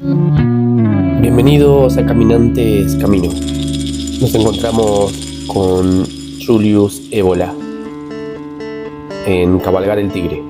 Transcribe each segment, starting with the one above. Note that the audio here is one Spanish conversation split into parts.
Bienvenidos a Caminantes Camino. Nos encontramos con Julius Evola en Cabalgar el Tigre.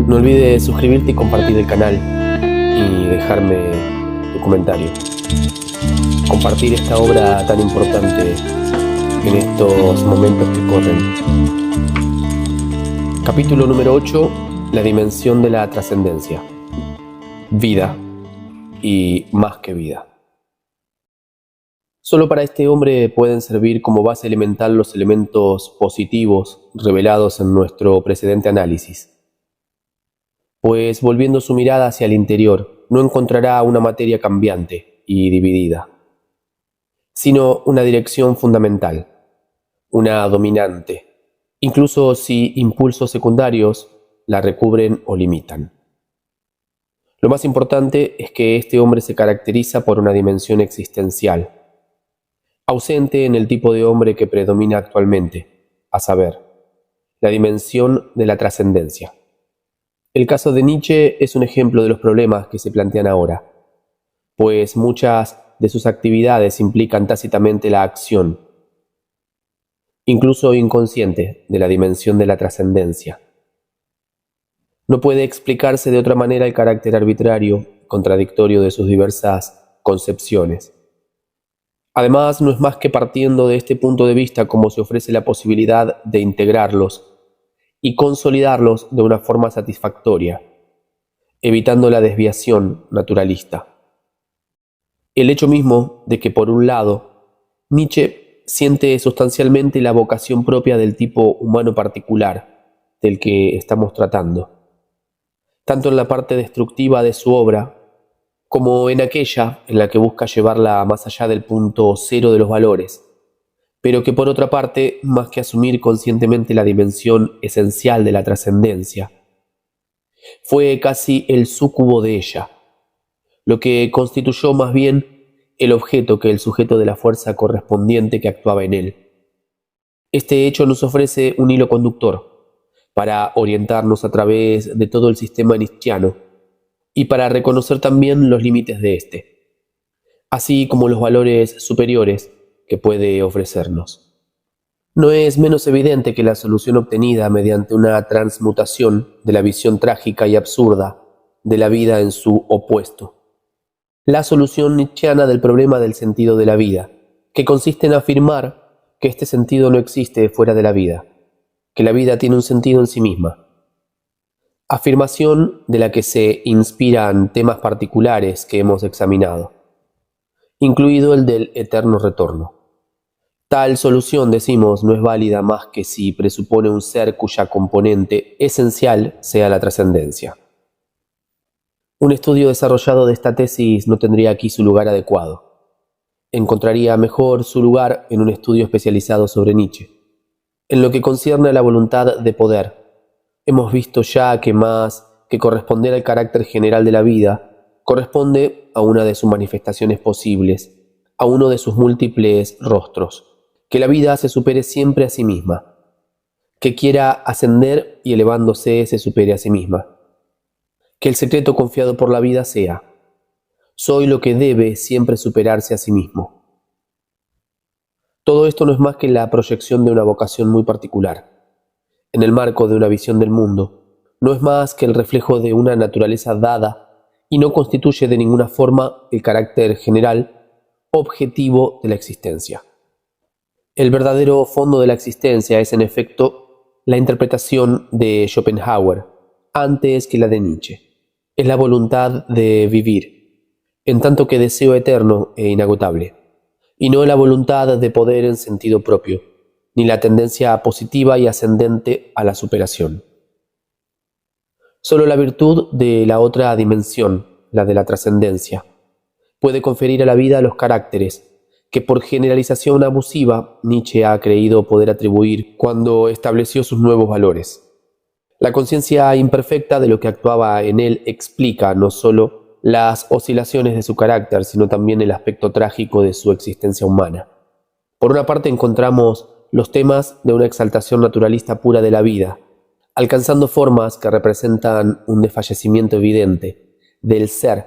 No olvides suscribirte y compartir el canal y dejarme tu comentario. Compartir esta obra tan importante en estos momentos que corren. Capítulo número 8. La dimensión de la trascendencia. Vida y más que vida. Solo para este hombre pueden servir como base elemental los elementos positivos revelados en nuestro precedente análisis. Pues volviendo su mirada hacia el interior, no encontrará una materia cambiante y dividida, sino una dirección fundamental, una dominante, incluso si impulsos secundarios la recubren o limitan. Lo más importante es que este hombre se caracteriza por una dimensión existencial, ausente en el tipo de hombre que predomina actualmente, a saber, la dimensión de la trascendencia. El caso de Nietzsche es un ejemplo de los problemas que se plantean ahora, pues muchas de sus actividades implican tácitamente la acción, incluso inconsciente, de la dimensión de la trascendencia. No puede explicarse de otra manera el carácter arbitrario, contradictorio de sus diversas concepciones. Además, no es más que partiendo de este punto de vista como se ofrece la posibilidad de integrarlos y consolidarlos de una forma satisfactoria, evitando la desviación naturalista. El hecho mismo de que, por un lado, Nietzsche siente sustancialmente la vocación propia del tipo humano particular del que estamos tratando, tanto en la parte destructiva de su obra, como en aquella en la que busca llevarla más allá del punto cero de los valores, pero que por otra parte, más que asumir conscientemente la dimensión esencial de la trascendencia, fue casi el súcubo de ella, lo que constituyó más bien el objeto que el sujeto de la fuerza correspondiente que actuaba en él. Este hecho nos ofrece un hilo conductor para orientarnos a través de todo el sistema nietzscheano y para reconocer también los límites de éste, así como los valores superiores que puede ofrecernos. No es menos evidente que la solución obtenida mediante una transmutación de la visión trágica y absurda de la vida en su opuesto, la solución nietzscheana del problema del sentido de la vida, que consiste en afirmar que este sentido no existe fuera de la vida, que la vida tiene un sentido en sí misma. Afirmación de la que se inspiran temas particulares que hemos examinado, incluido el del eterno retorno. Tal solución, decimos, no es válida más que si presupone un ser cuya componente esencial sea la trascendencia. Un estudio desarrollado de esta tesis no tendría aquí su lugar adecuado. Encontraría mejor su lugar en un estudio especializado sobre Nietzsche. En lo que concierne a la voluntad de poder, hemos visto ya que más que corresponder al carácter general de la vida, corresponde a una de sus manifestaciones posibles, a uno de sus múltiples rostros, que la vida se supere siempre a sí misma, que quiera ascender y elevándose se supere a sí misma, que el secreto confiado por la vida sea: soy lo que debe siempre superarse a sí mismo. Todo esto no es más que la proyección de una vocación muy particular, en el marco de una visión del mundo, no es más que el reflejo de una naturaleza dada y no constituye de ninguna forma el carácter general, objetivo de la existencia. El verdadero fondo de la existencia es, en efecto, la interpretación de Schopenhauer, antes que la de Nietzsche. Es la voluntad de vivir, en tanto que deseo eterno e inagotable, y no la voluntad de poder en sentido propio, ni la tendencia positiva y ascendente a la superación. Solo la virtud de la otra dimensión, la de la trascendencia, puede conferir a la vida los caracteres que por generalización abusiva Nietzsche ha creído poder atribuir cuando estableció sus nuevos valores. La conciencia imperfecta de lo que actuaba en él explica no solo las oscilaciones de su carácter, sino también el aspecto trágico de su existencia humana. Por una parte encontramos los temas de una exaltación naturalista pura de la vida, alcanzando formas que representan un desfallecimiento evidente del ser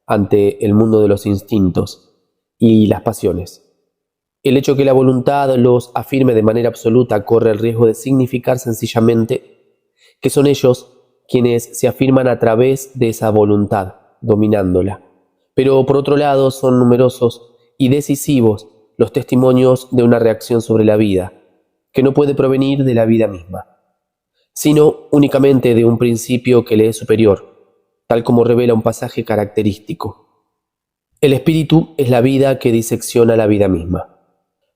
ante el mundo de los instintos y las pasiones. El hecho que la voluntad los afirme de manera absoluta corre el riesgo de significar sencillamente que son ellos quienes se afirman a través de esa voluntad, dominándola. Pero por otro lado son numerosos y decisivos los testimonios de una reacción sobre la vida, que no puede provenir de la vida misma, sino únicamente de un principio que le es superior, tal como revela un pasaje característico. El espíritu es la vida que disecciona la vida misma.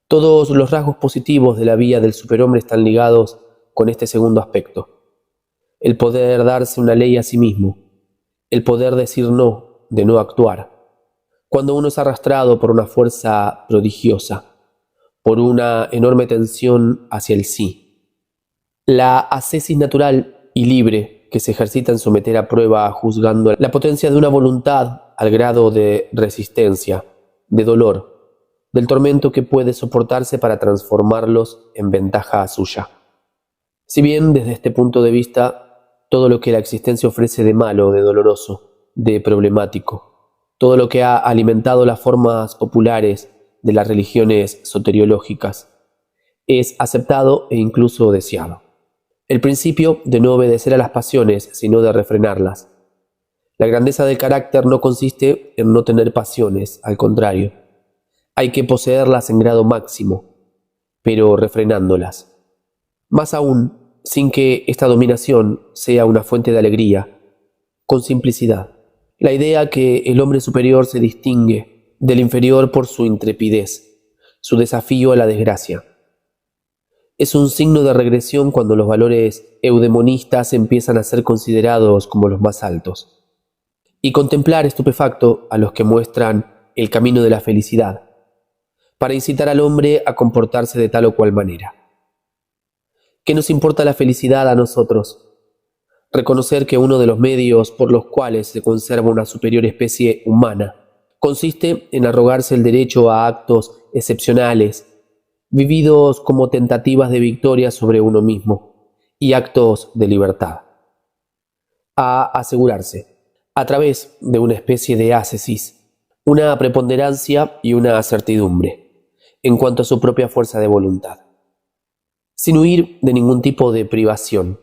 Todos los rasgos positivos de la vida del superhombre están ligados con este segundo aspecto: el poder darse una ley a sí mismo, el poder decir no, de no actuar, cuando uno es arrastrado por una fuerza prodigiosa, por una enorme tensión hacia el sí. La ascesis natural y libre que se ejercita en someter a prueba juzgando la potencia de una voluntad al grado de resistencia, de dolor, del tormento que puede soportarse para transformarlos en ventaja suya. Si bien desde este punto de vista todo lo que la existencia ofrece de malo, de doloroso, de problemático, todo lo que ha alimentado las formas populares de las religiones soteriológicas, es aceptado e incluso deseado. El principio de no obedecer a las pasiones, sino de refrenarlas. La grandeza del carácter no consiste en no tener pasiones, al contrario. Hay que poseerlas en grado máximo, pero refrenándolas. Más aún, sin que esta dominación sea una fuente de alegría, con simplicidad. La idea que el hombre superior se distingue del inferior por su intrepidez, su desafío a la desgracia. Es un signo de regresión cuando los valores eudemonistas empiezan a ser considerados como los más altos. Y contemplar estupefacto a los que muestran el camino de la felicidad, para incitar al hombre a comportarse de tal o cual manera. ¿Qué nos importa la felicidad a nosotros? Reconocer que uno de los medios por los cuales se conserva una superior especie humana consiste en arrogarse el derecho a actos excepcionales, vividos como tentativas de victoria sobre uno mismo, y actos de libertad. A asegurarse, a través de una especie de ascesis, una preponderancia y una certidumbre, en cuanto a su propia fuerza de voluntad. Sin huir de ningún tipo de privación,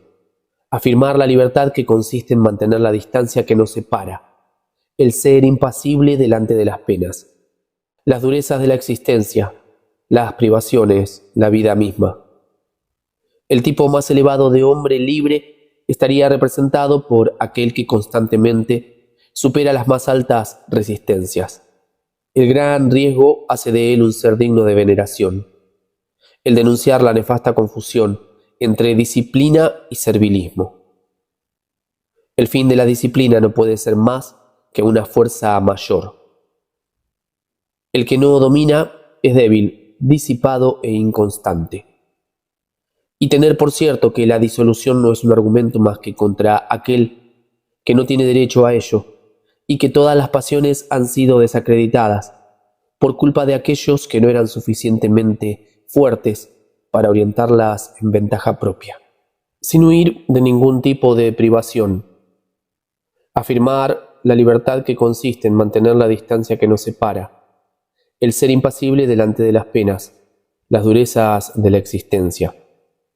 afirmar la libertad que consiste en mantener la distancia que nos separa, el ser impasible delante de las penas, las durezas de la existencia, las privaciones, la vida misma. El tipo más elevado de hombre libre estaría representado por aquel que constantemente supera las más altas resistencias. El gran riesgo hace de él un ser digno de veneración. El denunciar la nefasta confusión entre disciplina y servilismo. El fin de la disciplina no puede ser más que una fuerza mayor. El que no domina es débil, disipado e inconstante. Y tener por cierto que la disolución no es un argumento más que contra aquel que no tiene derecho a ello, y que todas las pasiones han sido desacreditadas por culpa de aquellos que no eran suficientemente fuertes para orientarlas en ventaja propia, sin huir de ningún tipo de privación. Afirmar la libertad que consiste en mantener la distancia que nos separa, el ser impasible delante de las penas, las durezas de la existencia,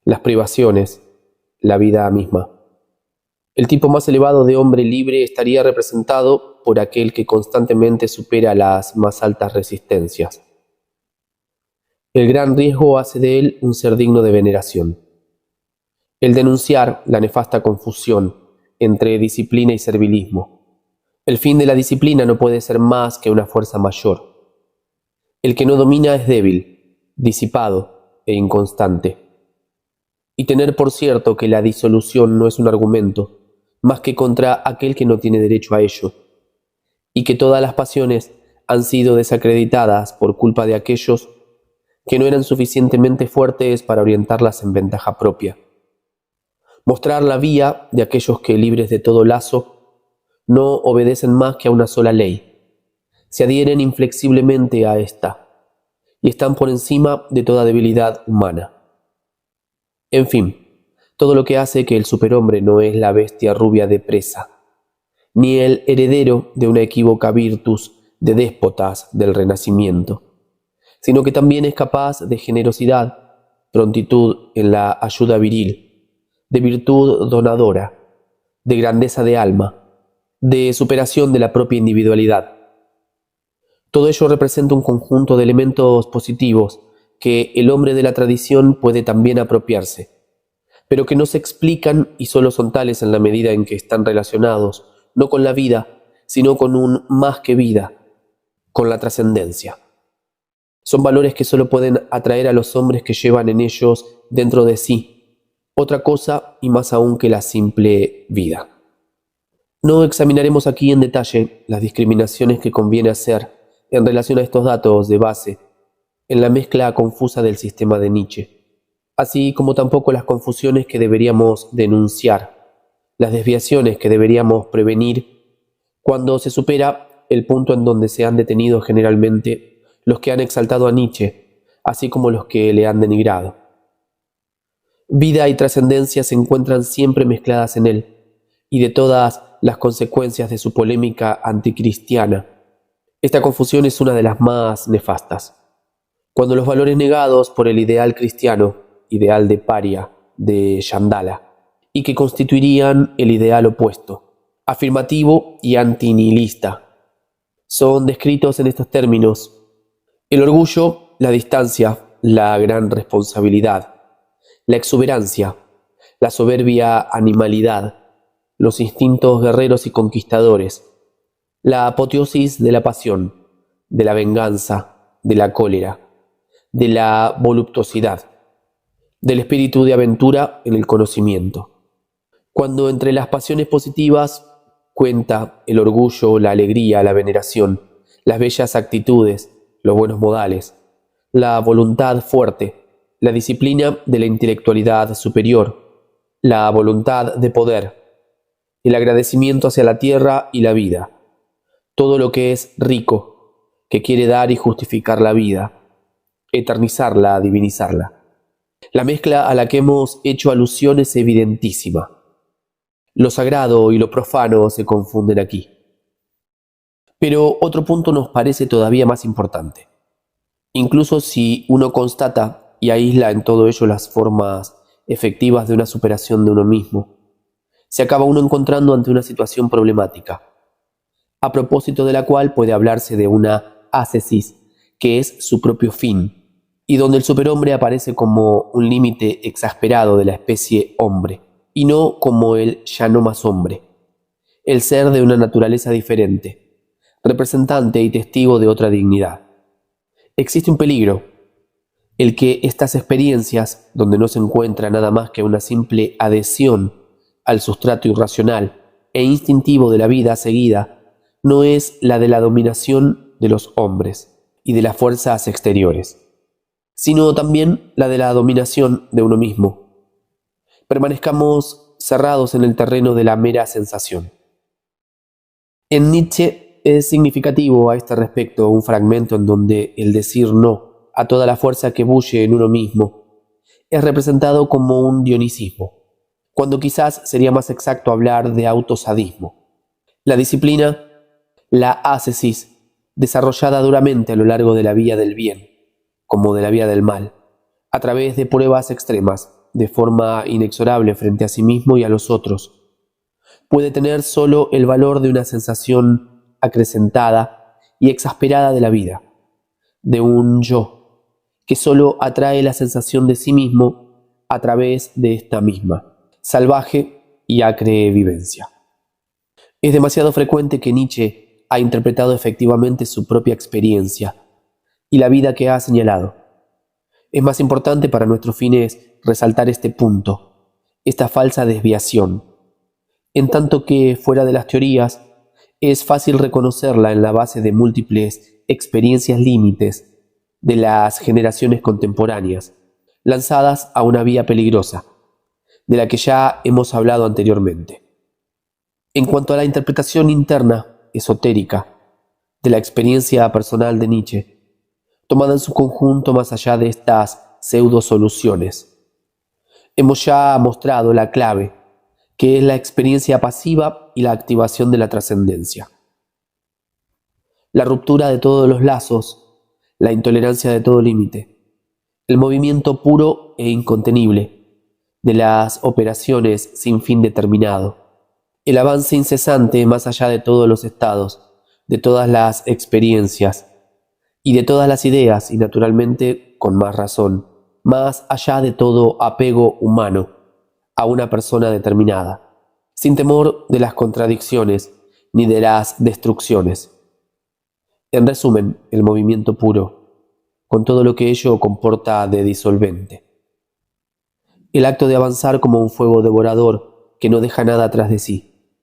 las privaciones, la vida misma. El tipo más elevado de hombre libre estaría representado por aquel que constantemente supera las más altas resistencias. El gran riesgo hace de él un ser digno de veneración. El denunciar la nefasta confusión entre disciplina y servilismo. El fin de la disciplina no puede ser más que una fuerza mayor. El que no domina es débil, disipado e inconstante. Y tener por cierto que la disolución no es un argumento más que contra aquel que no tiene derecho a ello, y que todas las pasiones han sido desacreditadas por culpa de aquellos que no eran suficientemente fuertes para orientarlas en ventaja propia. Mostrar la vía de aquellos que, libres de todo lazo, no obedecen más que a una sola ley, se adhieren inflexiblemente a esta, y están por encima de toda debilidad humana. En fin, todo lo que hace que el superhombre no es la bestia rubia de presa, ni el heredero de una equívoca virtus de déspotas del Renacimiento, sino que también es capaz de generosidad, prontitud en la ayuda viril, de virtud donadora, de grandeza de alma, de superación de la propia individualidad. Todo ello representa un conjunto de elementos positivos que el hombre de la tradición puede también apropiarse, pero que no se explican y solo son tales en la medida en que están relacionados, no con la vida, sino con un más que vida, con la trascendencia. Son valores que solo pueden atraer a los hombres que llevan en ellos dentro de sí otra cosa y más aún que la simple vida. No examinaremos aquí en detalle las discriminaciones que conviene hacer en relación a estos datos de base en la mezcla confusa del sistema de Nietzsche, así como tampoco las confusiones que deberíamos denunciar, las desviaciones que deberíamos prevenir cuando se supera el punto en donde se han detenido generalmente los que han exaltado a Nietzsche, así como los que le han denigrado. Vida y trascendencia se encuentran siempre mezcladas en él, y de todas las consecuencias de su polémica anticristiana, esta confusión es una de las más nefastas. Cuando los valores negados por el ideal cristiano, ideal de paria, de Chandala, y que constituirían el ideal opuesto, afirmativo y antinihilista, son descritos en estos términos: el orgullo, la distancia, la gran responsabilidad, la exuberancia, la soberbia animalidad, los instintos guerreros y conquistadores, la apoteosis de la pasión, de la venganza, de la cólera, de la voluptuosidad, del espíritu de aventura en el conocimiento. Cuando entre las pasiones positivas cuenta el orgullo, la alegría, la veneración, las bellas actitudes, los buenos modales, la voluntad fuerte, la disciplina de la intelectualidad superior, la voluntad de poder, el agradecimiento hacia la tierra y la vida, todo lo que es rico, que quiere dar y justificar la vida, eternizarla, divinizarla. La mezcla a la que hemos hecho alusión es evidentísima. Lo sagrado y lo profano se confunden aquí. Pero otro punto nos parece todavía más importante. Incluso si uno constata y aísla en todo ello las formas efectivas de una superación de uno mismo, se acaba uno encontrando ante una situación problemática, a propósito de la cual puede hablarse de una ascesis, que es su propio fin, y donde el superhombre aparece como un límite exasperado de la especie hombre, y no como el ya no más hombre, el ser de una naturaleza diferente, representante y testigo de otra dignidad. Existe un peligro, el que estas experiencias, donde no se encuentra nada más que una simple adhesión al sustrato irracional e instintivo de la vida seguida, no es la de la dominación de los hombres y de las fuerzas exteriores, sino también la de la dominación de uno mismo. Permanezcamos cerrados en el terreno de la mera sensación. En Nietzsche es significativo a este respecto un fragmento en donde el decir no a toda la fuerza que bulle en uno mismo es representado como un dionisismo, cuando quizás sería más exacto hablar de autosadismo. La disciplina, la ascesis, desarrollada duramente a lo largo de la vía del bien, como de la vía del mal, a través de pruebas extremas, de forma inexorable frente a sí mismo y a los otros, puede tener solo el valor de una sensación acrecentada y exasperada de la vida, de un yo, que solo atrae la sensación de sí mismo a través de esta misma, salvaje y acre vivencia. Es demasiado frecuente que Nietzsche ha interpretado efectivamente su propia experiencia y la vida que ha señalado. Es más importante para nuestros fines resaltar este punto, esta falsa desviación, en tanto que, fuera de las teorías, es fácil reconocerla en la base de múltiples experiencias límites de las generaciones contemporáneas, lanzadas a una vía peligrosa, de la que ya hemos hablado anteriormente. En cuanto a la interpretación interna, esotérica, de la experiencia personal de Nietzsche, tomada en su conjunto más allá de estas pseudo-soluciones, hemos ya mostrado la clave, que es la experiencia pasiva y la activación de la trascendencia. La ruptura de todos los lazos, la intolerancia de todo límite, el movimiento puro e incontenible de las operaciones sin fin determinado, el avance incesante más allá de todos los estados, de todas las experiencias y de todas las ideas, y naturalmente con más razón, más allá de todo apego humano a una persona determinada, sin temor de las contradicciones ni de las destrucciones. En resumen, el movimiento puro, con todo lo que ello comporta de disolvente. El acto de avanzar como un fuego devorador que no deja nada atrás de sí.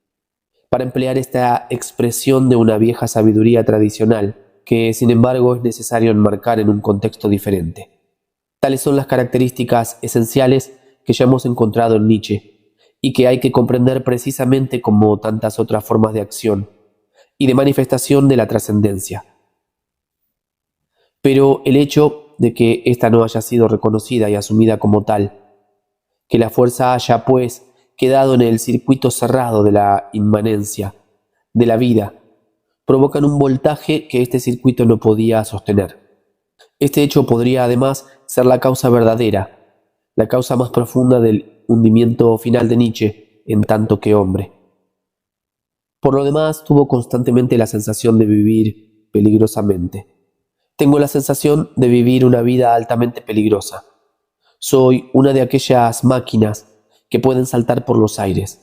Para emplear esta expresión de una vieja sabiduría tradicional, que sin embargo es necesario enmarcar en un contexto diferente. Tales son las características esenciales que ya hemos encontrado en Nietzsche y que hay que comprender precisamente como tantas otras formas de acción y de manifestación de la trascendencia. Pero el hecho de que ésta no haya sido reconocida y asumida como tal, que la fuerza haya, pues, quedado en el circuito cerrado de la inmanencia, de la vida, provocan un voltaje que este circuito no podía sostener. Este hecho podría además ser la causa verdadera, la causa más profunda del hundimiento final de Nietzsche en tanto que hombre. Por lo demás, tuvo constantemente la sensación de vivir peligrosamente. Tengo la sensación de vivir una vida altamente peligrosa. Soy una de aquellas máquinas que pueden saltar por los aires.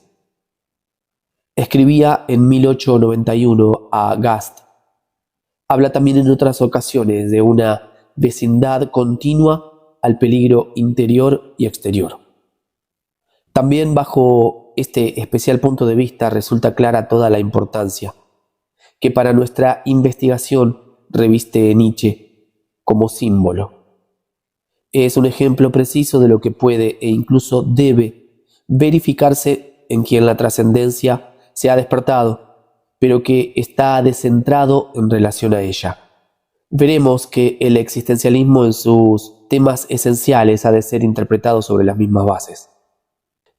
Escribía en 1891 a Gast. Habla también en otras ocasiones de una vecindad continua al peligro interior y exterior. También bajo este especial punto de vista resulta clara toda la importancia que para nuestra investigación reviste Nietzsche como símbolo. Es un ejemplo preciso de lo que puede e incluso debe verificarse en quien la trascendencia se ha despertado, pero que está descentrado en relación a ella. Veremos que el existencialismo en sus temas esenciales ha de ser interpretado sobre las mismas bases.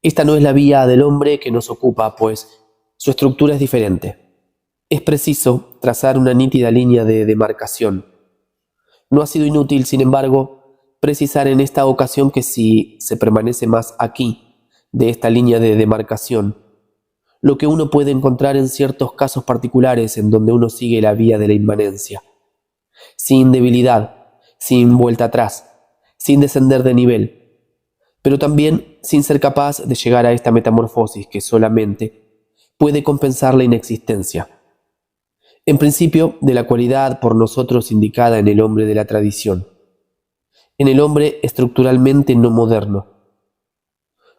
Esta no es la vía del hombre que nos ocupa, pues su estructura es diferente. Es preciso trazar una nítida línea de demarcación. No ha sido inútil, sin embargo, precisar en esta ocasión que si se permanece más aquí de esta línea de demarcación, lo que uno puede encontrar en ciertos casos particulares en donde uno sigue la vía de la inmanencia, sin debilidad, sin vuelta atrás, sin descender de nivel, pero también sin ser capaz de llegar a esta metamorfosis que solamente puede compensar la inexistencia. En principio, de la cualidad por nosotros indicada en el hombre de la tradición, en el hombre estructuralmente no moderno.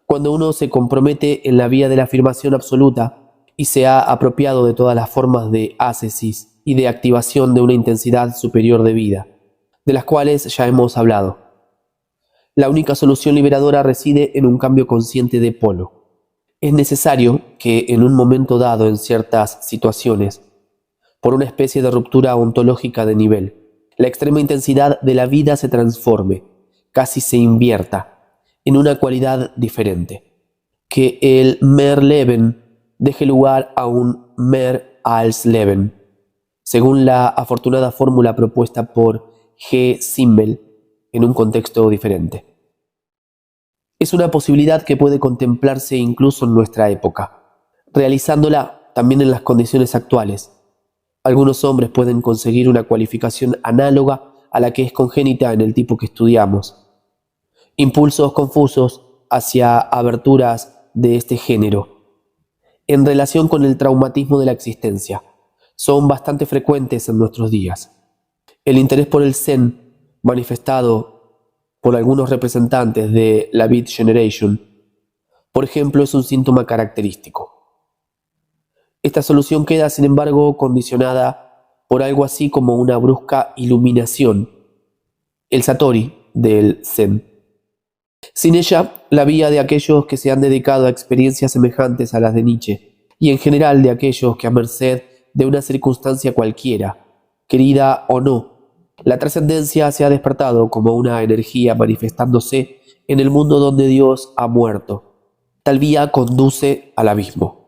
Cuando uno se compromete en la vía de la afirmación absoluta y se ha apropiado de todas las formas de ascesis y de activación de una intensidad superior de vida, de las cuales ya hemos hablado. La única solución liberadora reside en un cambio consciente de polo. Es necesario que en un momento dado, en ciertas situaciones, por una especie de ruptura ontológica de nivel, la extrema intensidad de la vida se transforme, casi se invierta, en una cualidad diferente. Que el Mehr Leben deje lugar a un Mehr als Leben, según la afortunada fórmula propuesta por G. Simmel en un contexto diferente. Es una posibilidad que puede contemplarse incluso en nuestra época, realizándola también en las condiciones actuales. Algunos hombres pueden conseguir una cualificación análoga a la que es congénita en el tipo que estudiamos. Impulsos confusos hacia aberturas de este género, en relación con el traumatismo de la existencia, son bastante frecuentes en nuestros días. El interés por el Zen, manifestado por algunos representantes de la Beat Generation, por ejemplo, es un síntoma característico. Esta solución queda, sin embargo, condicionada por algo así como una brusca iluminación, el Satori del Zen. Sin ella, la vía de aquellos que se han dedicado a experiencias semejantes a las de Nietzsche, y en general de aquellos que a merced de una circunstancia cualquiera, querida o no, la trascendencia se ha despertado como una energía manifestándose en el mundo donde Dios ha muerto. Tal vía conduce al abismo.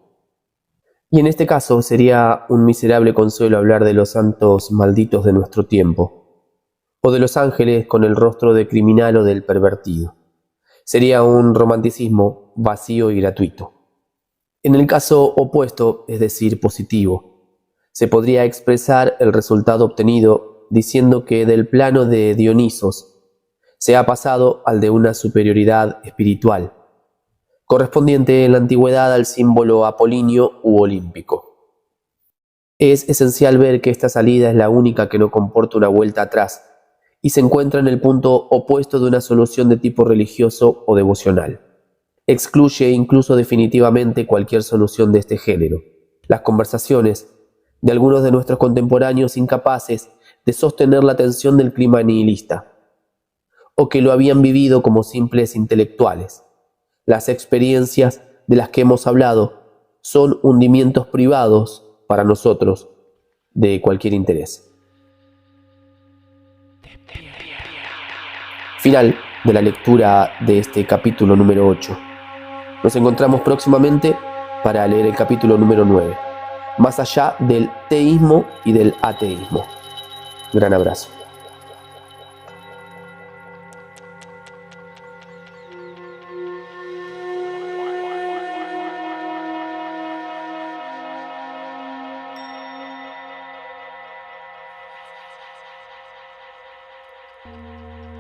Y en este caso sería un miserable consuelo hablar de los santos malditos de nuestro tiempo, o de los ángeles con el rostro de criminal o del pervertido. Sería un romanticismo vacío y gratuito. En el caso opuesto, es decir, positivo, se podría expresar el resultado obtenido diciendo que del plano de Dionisos se ha pasado al de una superioridad espiritual, correspondiente en la antigüedad al símbolo apolíneo u olímpico. Es esencial ver que esta salida es la única que no comporta una vuelta atrás y se encuentra en el punto opuesto de una solución de tipo religioso o devocional. Excluye incluso definitivamente cualquier solución de este género. Las conversaciones de algunos de nuestros contemporáneos incapaces de sostener la tensión del clima nihilista, o que lo habían vivido como simples intelectuales. Las experiencias de las que hemos hablado son hundimientos privados para nosotros de cualquier interés. Final de la lectura de este capítulo número 8. Nos encontramos próximamente para leer el capítulo número 9, más allá del teísmo y del ateísmo. Gran abrazo.